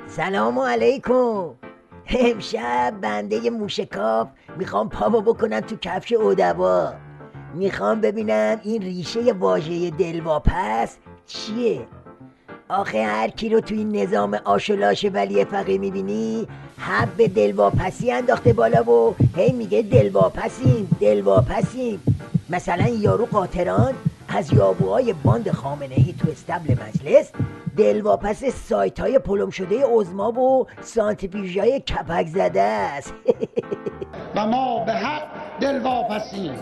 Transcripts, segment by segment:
سلام علیکم. امشب بنده موشکاف میخوام پامو بکنم تو کفش ادبا. میخوام ببینم این ریشه واژه دلواپس چیه. آخه هر کی رو تو این نظام آشولاش ولی فقیه میبینی حب دلواپسی انداخته بالا و هی میگه دلواپسیم. مثلا یارو قاطران از یابوهای باند خامنه‌ای تو استبل مجلس دلواپس سایت های پلم شده عظما و سانتریفیوژهای کپک زده است. و ما به حق دلواپسیم.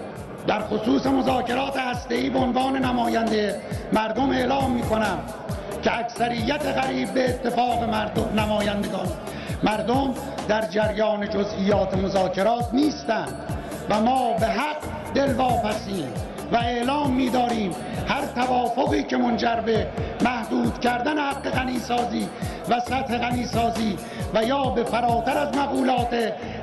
در خصوص مذاکرات هسته‌ای به عنوان نماینده مردم اعلام می‌کنم که اکثریت قریب به اتفاق نمایندگان مردم در جریان جزئیات مذاکرات نیستند و ما به حق دلواپسیم و اعلام می‌داریم هر توافقی که منجر به محدود کردن حق غنیسازی و سطح غنیسازی و یا به فراتر از مقولات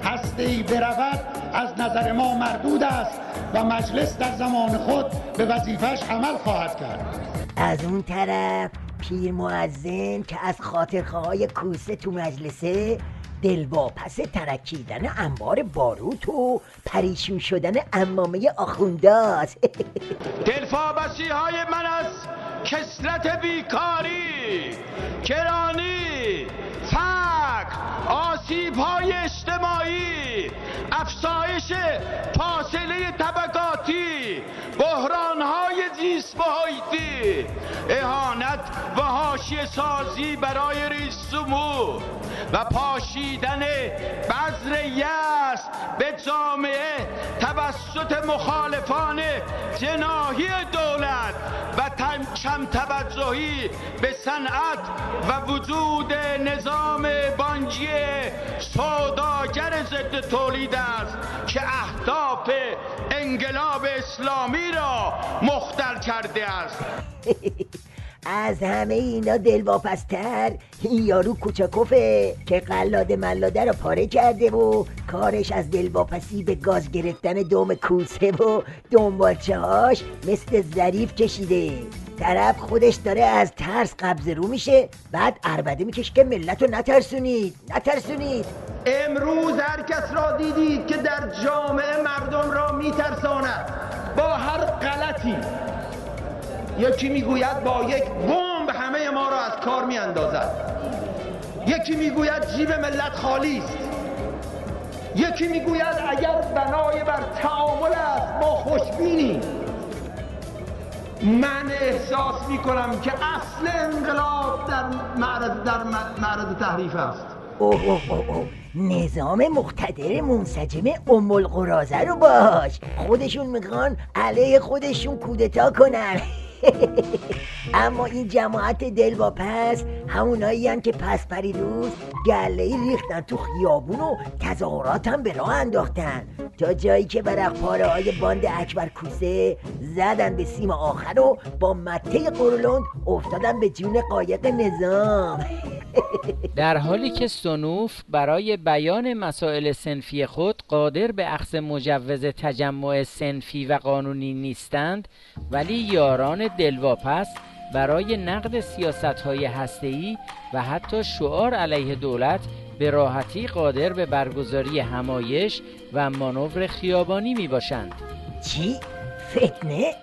هسته‌ای برود از نظر ما مردود است و مجلس در زمان خود به وظیفه‌اش عمل خواهد کرد. از اون طرف پیر مؤذن که از خاطرخواهای کوسه تو مجلسه دلواپس ترکیدن انبار باروت و پریشون شدن عمامه آخونداست. دلواپسی های من از کثرت بیکاری، کرانی، فقر، آسیب های اجتماعی، افزایش فاصله طبقاتی، بحران های زیست محیطی، اهانت و حاشیه سازی برای رئیس جمهور و پاشیدن بذر یأس به جامعه توسط مخالفان جناحی دولت و کم توجهی به صنعت و وجود نظام بانکی سوداگر ضد تولید است که اهداف انقلاب اسلامی را مختل کرده است. از همه اینا دلواپس‌تر این یارو کوچاکوفه که قلاده ملاده رو پاره کرده و کارش از دلواپسی به گاز گرفتن دوم کوسه و دنبالچه هاش مثل ظریف کشیده. طرف خودش داره از ترس قبضه رو میشه، بعد عربده میکشه که ملت رو نترسونید. امروز هر کس را دیدید که در جامعه مردم را میترساند با هر غلطی. یکی میگوید با یک بمب همه ما را از کار میاندازد، یکی میگوید جیب ملت خالی است، یکی میگوید اگر بنای بر تعامل است ما خوشبینیم. من احساس میکنم که اصل انقلاب در معرض تحریف است. اوه نظام مقتدر منسجم ام القرازه رو باش. خودشون میخوان علیه خودشون کودتا کنن. اما این جماعت دلواپس همونایی هن که پس پریروز گله‌ای ریختن تو خیابون و تظاهرات هم به راه انداختن تا جایی که برق پاره های باند اکبر کوسه زدن به سیم آخر و با مته قرولند افتادن به جون قایق نظام. در حالی که صنوف برای بیان مسائل صنفی خود قادر به اخذ مجوز تجمع صنفی و قانونی نیستند، ولی یاران دلواپس برای نقد سیاست‌های هسته‌ای و حتی شعار علیه دولت به راحتی قادر به برگزاری همایش و مانور خیابانی می-باشند. چی؟ فتنه؟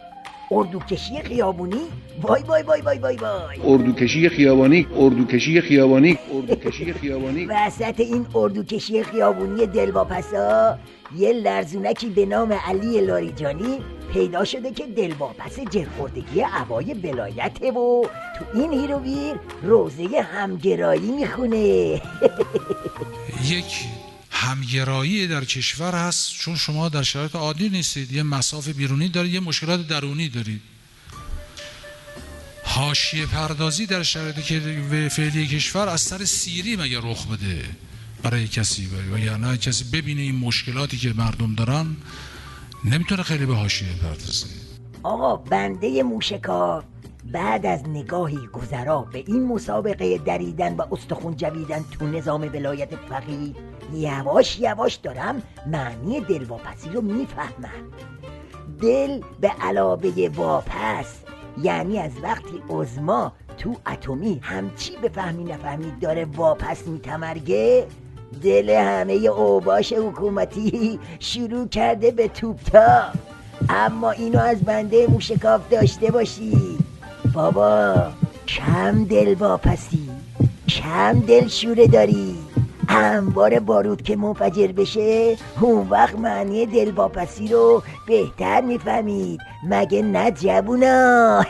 اردوکشی خیابونی؟ وای اردوکشی خیابانی وسط این اردوکشی خیابونی دلواپسا یه لرزونکی به نام علی لاریجانی پیدا شده که دلواپس جرخوردگی عبای ولایته و تو این هیروویر روزه همگرایی میخونه. یک همگرایی در کشور هست، چون شما در شرایط عادی نیستید، یه مصاف بیرونی دارید، یه مشکلات درونی دارید. حاشیه پردازی در شرایط که فعلی کشور از سر سیری مگه رخ بده برای کسی، و یعنی کسی ببینه این مشکلاتی که مردم دارن نمیتونه خیلی به حاشیه پردازی. آقا بنده موشکاف بعد از نگاهی گذرا به این مسابقه دریدن و استخون جویدن تو نظام ولایت فقیه یواش یواش دارم معنی دلواپسی رو میفهمم. دل به علاوه واپس یعنی از وقتی عظما تو اتمی همچی بفهمی نفهمید داره واپس میتمرگه، دل همه اوباش حکومتی شروع کرده به توپ تا. اما اینو از بنده موشکاف داشته باشی بابا، کم دل واپسی، کم دل شوره داری. انبار بارود که منفجر بشه اون وقت معنی دل واپسی رو بهتر میفهمید، مگه نه جوونا؟